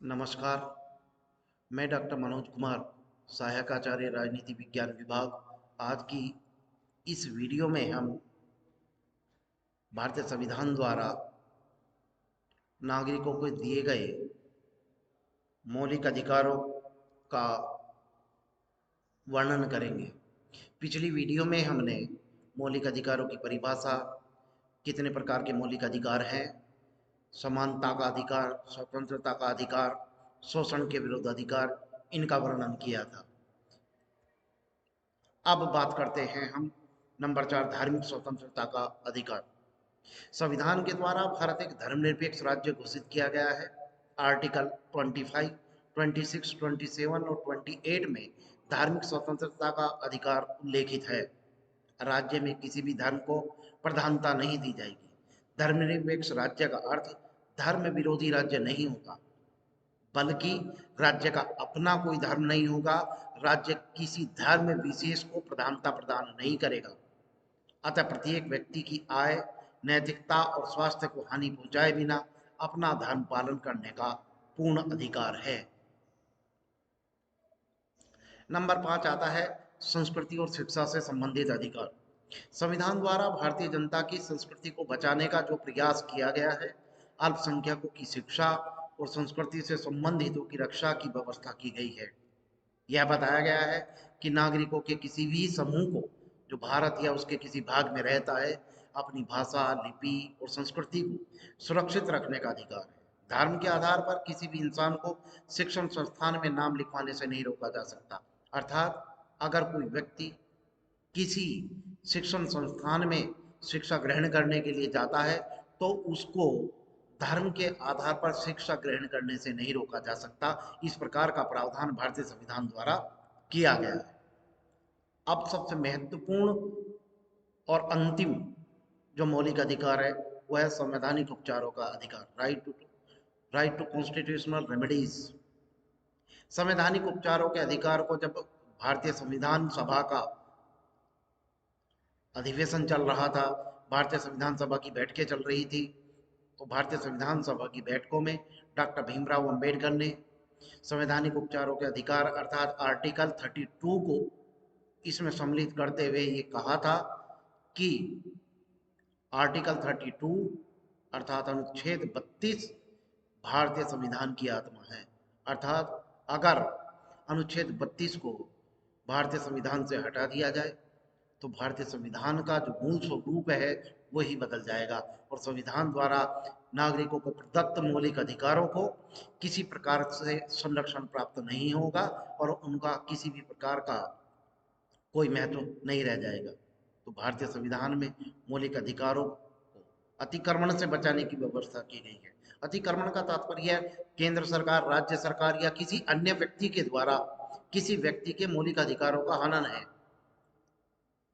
नमस्कार। मैं डॉक्टर मनोज कुमार, सहायक आचार्य राजनीति विज्ञान विभाग। आज की इस वीडियो में हम भारतीय संविधान द्वारा नागरिकों को दिए गए मौलिक अधिकारों का वर्णन करेंगे। पिछली वीडियो में हमने मौलिक अधिकारों की परिभाषा, कितने प्रकार के मौलिक अधिकार हैं, समानता का अधिकार, स्वतंत्रता का अधिकार, शोषण के विरुद्ध अधिकार, इनका वर्णन किया था। अब बात करते हैं हम नंबर 4, धार्मिक स्वतंत्रता का अधिकार। संविधान के द्वारा भारत एक धर्मनिरपेक्ष राज्य घोषित किया गया है। आर्टिकल 25, 26, 27 और 28 में धार्मिक स्वतंत्रता का अधिकार उल्लेखित है। राज्य में किसी भी धर्म को प्रधानता नहीं दी जाएगी। धर्मनिरपेक्ष राज्य का अर्थ धर्म विरोधी राज्य नहीं होता, बल्कि राज्य का अपना कोई धर्म नहीं होगा। राज्य किसी धर्म विशेष को प्रधानता प्रदान नहीं करेगा। अतः प्रत्येक व्यक्ति की आय, नैतिकता और स्वास्थ्य को हानि पहुंचाए बिना अपना धर्म पालन करने का पूर्ण अधिकार है। नंबर 5 आता है संस्कृति और शिक्षा से संबंधित अधिकार। संविधान द्वारा भारतीय जनता की संस्कृति को बचाने का जो प्रयास किया गया है, अल्पसंख्यकों की शिक्षा और संस्कृति से संबंधितों की रक्षा की व्यवस्था की गई है। यह बताया गया है कि नागरिकों के किसी भी समूह को जो भारत या उसके किसी भाग में रहता है, अपनी भाषा, लिपि और संस्कृति को सुरक्षित रखने का अधिकार है। धर्म के आधार पर किसी भी इंसान को शिक्षण संस्थान में नाम लिखवाने से नहीं रोका जा सकता। अर्थात अगर कोई व्यक्ति किसी शिक्षण संस्थान में शिक्षा ग्रहण करने के लिए जाता है, तो उसको धर्म के आधार पर शिक्षा ग्रहण करने से नहीं रोका जा सकता। इस प्रकार का प्रावधान भारतीय संविधान द्वारा किया गया है। अब सबसे महत्वपूर्ण और अंतिम जो मौलिक अधिकार है, वह है संवैधानिक उपचारों का अधिकार, राइट टू कॉन्स्टिट्यूशनल रेमेडीज। संवैधानिक उपचारों के अधिकार को जब भारतीय संविधान सभा का अधिवेशन चल रहा था, भारतीय संविधान सभा की बैठकें चल रही थी, तो भारतीय संविधान सभा की बैठकों में डॉक्टर भीमराव अंबेडकर ने संवैधानिक उपचारों के अधिकार अर्थात आर्टिकल 32 को इसमें सम्मिलित करते हुए ये कहा था कि आर्टिकल 32 अर्थात अनुच्छेद 32 भारतीय संविधान की आत्मा है। अर्थात अगर अनुच्छेद 32 को भारतीय संविधान से हटा दिया जाए, तो भारतीय संविधान का जो मूल स्वरूप है वही बदल जाएगा और संविधान द्वारा नागरिकों को प्रदत्त मौलिक अधिकारों को किसी प्रकार से संरक्षण प्राप्त नहीं होगा और उनका किसी भी प्रकार का कोई महत्व नहीं रह जाएगा। तो भारतीय संविधान में मौलिक अधिकारों को अतिक्रमण से बचाने की व्यवस्था की गई है। अतिक्रमण का तात्पर्य है केंद्र सरकार, राज्य सरकार या किसी अन्य व्यक्ति के द्वारा किसी व्यक्ति के मौलिक अधिकारों का हनन है।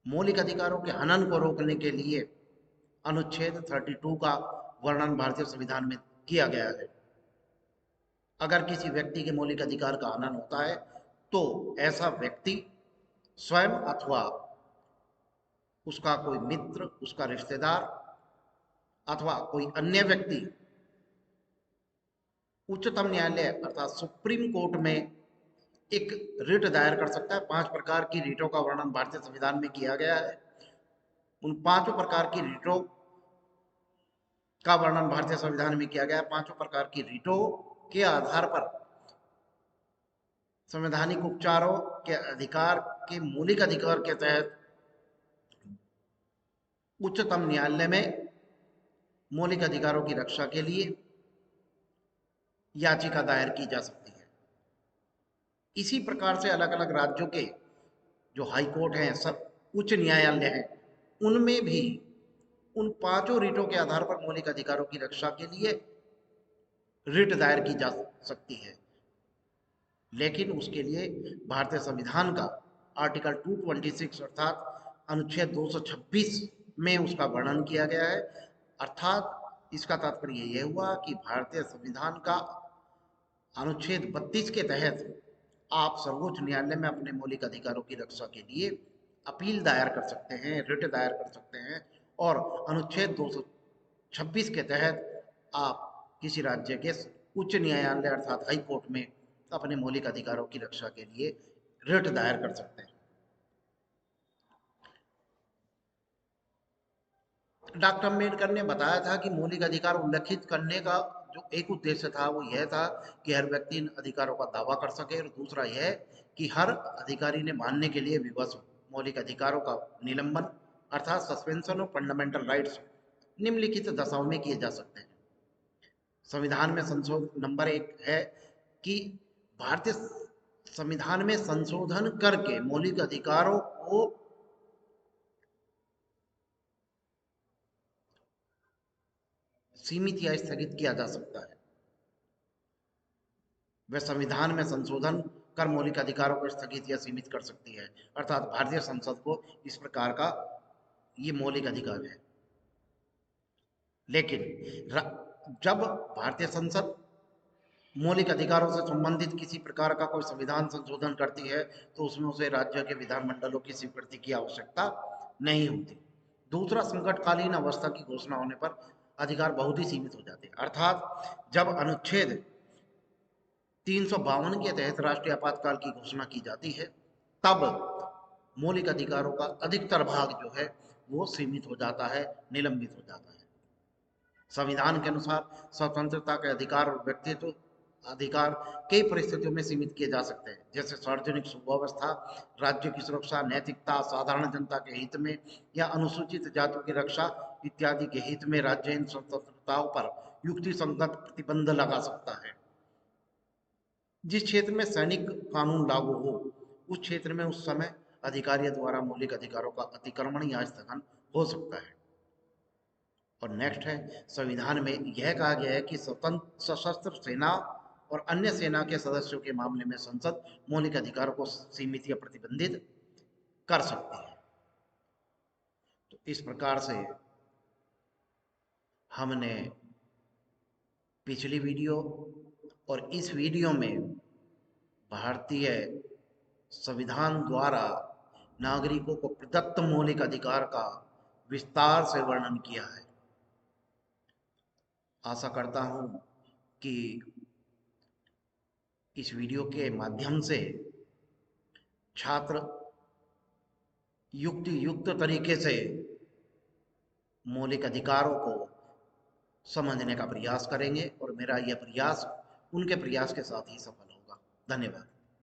मौलिक अधिकारों के हनन को रोकने के लिए अनुच्छेद 32 का वर्णन भारतीय संविधान में किया गया है। अगर किसी व्यक्ति के मौलिक अधिकार का हनन होता है, तो ऐसा व्यक्ति स्वयं अथवा उसका कोई मित्र, उसका रिश्तेदार अथवा कोई अन्य व्यक्ति उच्चतम न्यायालय अर्थात सुप्रीम कोर्ट में एक रिट दायर कर सकता है। 5 प्रकार की रिटों का वर्णन भारतीय संविधान में किया गया है। उन 5 प्रकार की रिटों का वर्णन भारतीय संविधान में किया गया है। 5 प्रकार की रिटों के आधार पर संवैधानिक उपचारों के अधिकार के मौलिक अधिकार के तहत उच्चतम न्यायालय में मौलिक अधिकारों की रक्षा के लिए याचिका दायर की जा सकती है। इसी प्रकार से अलग अलग राज्यों के जो हाई कोर्ट हैं, सब उच्च न्यायालय हैं, उनमें भी उन 5 रिटों के आधार पर मौलिक अधिकारों की रक्षा के लिए रिट दायर की जा सकती है। लेकिन उसके लिए भारतीय संविधान का आर्टिकल 226 अर्थात अनुच्छेद 226 में उसका वर्णन किया गया है। अर्थात इसका तात्पर्य यह हुआ कि भारतीय संविधान का अनुच्छेद 32 के तहत आप सर्वोच्च न्यायालय में अपने मौलिक अधिकारों की रक्षा के लिए अपील दायर कर सकते हैं, रिट दायर कर सकते हैं और अनुच्छेद 226 के तहत आप किसी राज्य के उच्च न्यायालय अर्थात हाई कोर्ट में अपने मौलिक अधिकारों की रक्षा के लिए रिट दायर कर सकते हैं। डॉक्टर अम्बेडकर ने बताया था कि मौलिक अधिकार उल्लिखित करने का जो एक उद्देश्य था वो यह था कि हर व्यक्ति इन अधिकारों का दावा कर सके, और दूसरा यह कि हर अधिकारी ने मानने के लिए विवश हो। मौलिक अधिकारों का निलंबन अर्थात सस्पेंशन ऑफ फंडामेंटल राइट्स निम्नलिखित दशाओं में किए जा सकते हैं। संविधान में संशोधन नंबर 1 है कि भारतीय संविधान में संशोधन करके मौलिक अधिकारों को सीमित या स्थगित किया जा सकता है। वह संविधान में संशोधन कर मौलिक अधिकारों को स्थगित या सीमित कर सकती है, अर्थात भारतीय संसद को इस प्रकार का ये मौलिक अधिकार है। लेकिन जब भारतीय संसद मौलिक अधिकारों से संबंधित किसी प्रकार का कोई संविधान संशोधन करती है तो उसमें उसे राज्य के विधानमंडलों की स्वीकृति की आवश्यकता नहीं होती। दूसरा, संकटकालीन अवस्था की घोषणा होने पर अधिकार बहुत ही सीमित हो जाते हैं, अर्थात जब अनुच्छेद 352 के तहत राष्ट्रीय आपातकाल की घोषणा की जाती है तब मौलिक अधिकारों का अधिकतर भाग जो है वो सीमित हो जाता है, निलंबित हो जाता है। संविधान के अनुसार स्वतंत्रता के अधिकार और व्यक्तित्व अधिकार कई परिस्थितियों में सीमित किए जा सकते हैं, जैसे सार्वजनिक सुव्यवस्था, राज्य की सुरक्षा, नैतिकता, साधारण जनता के हित में या अनुसूचित जातियों की रक्षा इत्यादि के हित में राज्य इन स्वतंत्रताओं पर युक्ति संगत प्रतिबंध लगा सकता है। जिस क्षेत्र में सैनिक कानून लागू हो उस क्षेत्र में उस समय अधिकारियों द्वारा मौलिक अधिकारों का अतिक्रमण या स्थगन हो सकता है। और नेक्स्ट है, संविधान में यह कहा गया है कि स्वतंत्र सशस्त्र सेना और अन्य सेना के सदस्यों के मामले में संसद मौलिक अधिकारों को सीमित या प्रतिबंधित कर सकती है। तो इस प्रकार से हमने पिछली वीडियो और इस वीडियो में भारतीय संविधान द्वारा नागरिकों को प्रदत्त मौलिक अधिकार का विस्तार से वर्णन किया है। आशा करता हूं कि इस वीडियो के माध्यम से छात्र युक्त तरीके से मौलिक अधिकारों को समझने का प्रयास करेंगे और मेरा यह प्रयास उनके प्रयास के साथ ही सफल होगा। धन्यवाद।